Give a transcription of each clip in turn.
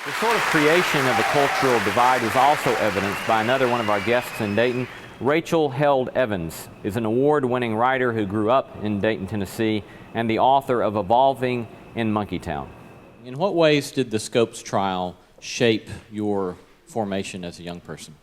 The sort of creation of the cultural divide was also evidenced by another one of our guests in Dayton. Rachel Held Evans is an award-winning writer who grew up in Dayton, Tennessee, and the author of Evolving in Monkeytown. In what ways did the Scopes trial shape your formation as a young person?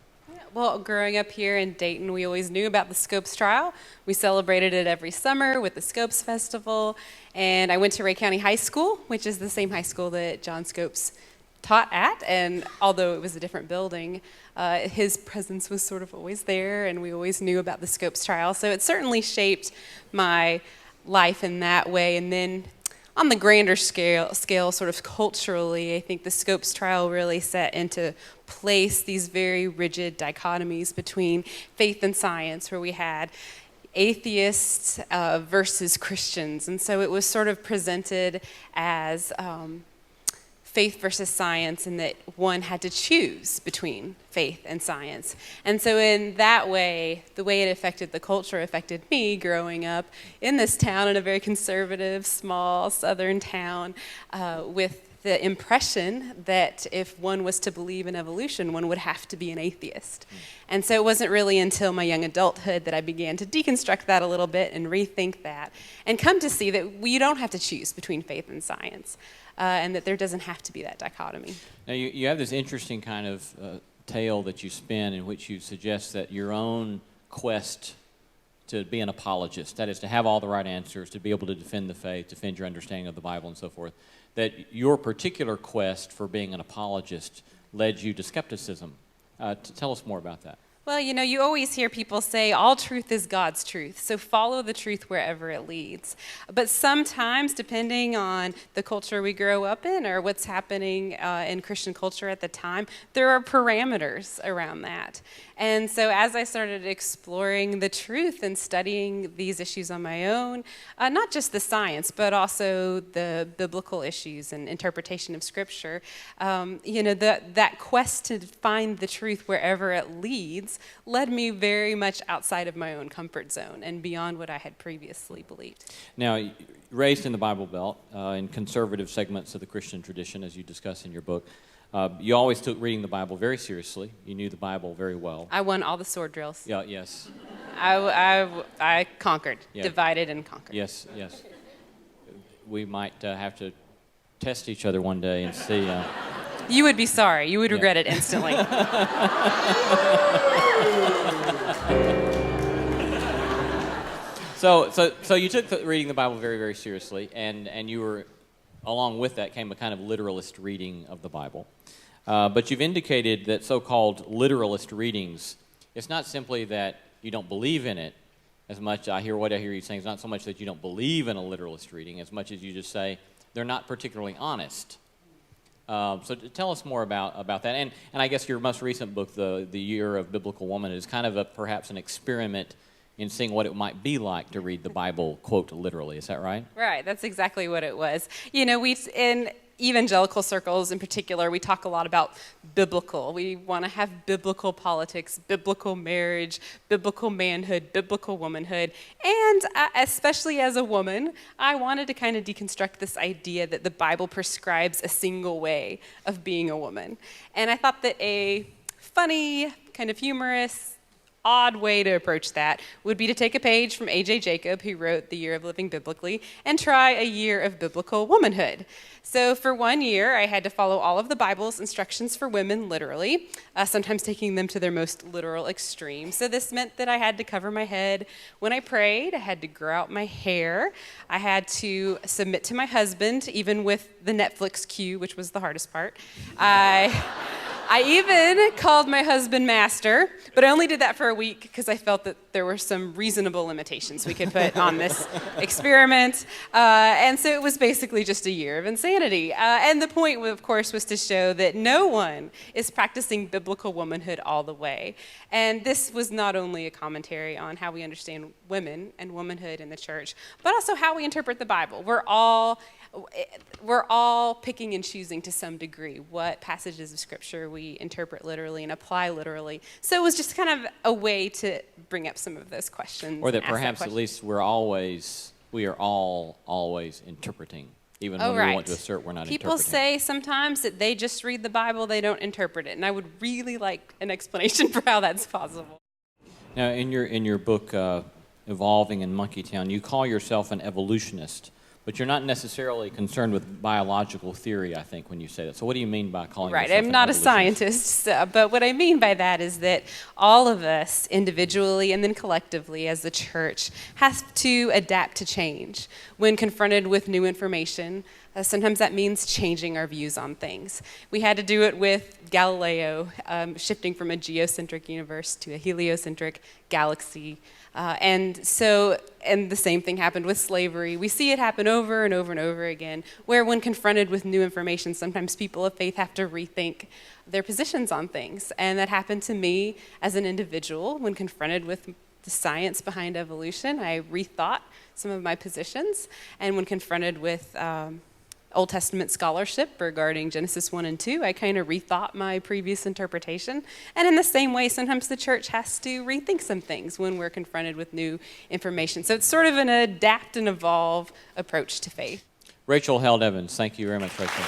Well, growing up here in Dayton, we always knew about the Scopes trial. We celebrated it every summer with the Scopes Festival. And I went to Ray County High School, which is the same high school that John Scopes taught at. And although it was a different building, his presence was sort of always there, and we always knew about the Scopes trial. So it certainly shaped my life in that way. And then on the grander scale, sort of culturally, I think the Scopes trial really set into place these very rigid dichotomies between faith and science, where we had atheists versus Christians. And so it was sort of presented as faith versus science, and that one had to choose between faith and science. And so in that way, the way it affected the culture affected me growing up in this town, in a very conservative, small southern town, with the impression that if one was to believe in evolution, one would have to be an atheist. And so it wasn't really until my young adulthood that I began to deconstruct that a little bit and rethink that, and come to see that you don't have to choose between faith and science. And that there doesn't have to be that dichotomy. Now, you have this interesting kind of tale that you spin in which you suggest that your own quest to be an apologist, that is to have all the right answers, to be able to defend the faith, defend your understanding of the Bible and so forth, that your particular quest for being an apologist led you to skepticism. Tell us more about that. Well, you know, you always hear people say, all truth is God's truth, so follow the truth wherever it leads. But sometimes, depending on the culture we grow up in or what's happening in Christian culture at the time, there are parameters around that. And so as I started exploring the truth and studying these issues on my own, not just the science, but also the biblical issues and interpretation of Scripture, you know, that quest to find the truth wherever it leads led me very much outside of my own comfort zone and beyond what I had previously believed. Now, raised in the Bible Belt, in conservative segments of the Christian tradition, as you discuss in your book, you always took reading the Bible very seriously. You knew the Bible very well. I won all the sword drills. Yeah, yes. I conquered, Yeah. Divided and conquered. Yes, yes. We might have to test each other one day and see. You would be sorry. You would regret it instantly. So you took reading the Bible very, very seriously, and you were, along with that came a kind of literalist reading of the Bible. But you've indicated that so-called literalist readings, it's not simply that you don't believe in it as much. What I hear you saying is not so much that you don't believe in a literalist reading as much as you just say they're not particularly honest. So tell us more about that. And I guess your most recent book, The Year of Biblical Woman, is kind of perhaps an experiment in seeing what it might be like to read the Bible, quote, literally. Is that right? Right. That's exactly what it was. You know, in evangelical circles in particular, we talk a lot about biblical. We want to have biblical politics, biblical marriage, biblical manhood, biblical womanhood. And especially as a woman, I wanted to kind of deconstruct this idea that the Bible prescribes a single way of being a woman. And I thought that a funny, kind of humorous, odd way to approach that would be to take a page from A.J. Jacob, who wrote The Year of Living Biblically, and try a year of biblical womanhood. So for 1 year, I had to follow all of the Bible's instructions for women literally, sometimes taking them to their most literal extreme. So this meant that I had to cover my head when I prayed. I had to grow out my hair. I had to submit to my husband, even with the Netflix queue, which was the hardest part. I even called my husband master, but I only did that for a week because I felt that there were some reasonable limitations we could put on this experiment. And so it was basically just a year of insanity. And the point, of course, was to show that no one is practicing biblical womanhood all the way. And this was not only a commentary on how we understand women and womanhood in the church, but also how we interpret the Bible. We're all picking and choosing to some degree what passages of Scripture we interpret literally and apply literally. So it was just kind of a way to bring up some of those questions. Or that perhaps at least we are all always interpreting. even Oh, when we right. want to assert we're not People interpreting. say sometimes that they just read the Bible, they don't interpret it, and I would really like an explanation for how that's possible. Now, in your book, Evolving in Monkeytown, you call yourself an evolutionist, but you're not necessarily concerned with biological theory, I think, when you say that. So what do you mean by calling Right, yourself I'm an not a evolutionist? scientist, but what I mean by that is that all of us, individually and then collectively as the church, has to adapt to change. When confronted with new information, sometimes that means changing our views on things. We had to do it with Galileo, shifting from a geocentric universe to a heliocentric galaxy. And the same thing happened with slavery. We see it happen over and over and over again, where when confronted with new information, sometimes people of faith have to rethink their positions on things. And that happened to me as an individual. When confronted with the science behind evolution, I rethought some of my positions. And when confronted with Old Testament scholarship regarding Genesis 1 and 2, I kind of rethought my previous interpretation. And in the same way, sometimes the church has to rethink some things when we're confronted with new information. So it's sort of an adapt and evolve approach to faith. Rachel Held Evans, thank you very much, Rachel.